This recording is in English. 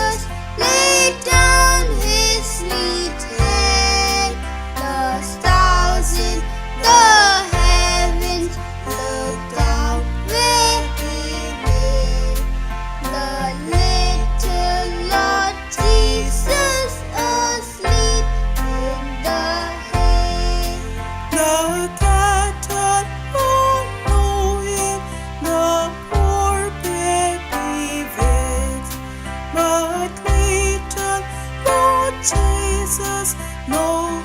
Jesus laid down his sweet head. The stars in the heavens looked out where he lay. The little Lord Jesus asleep in the hay. The cattle all know him, the poor baby waits. But little Lord Jesus, no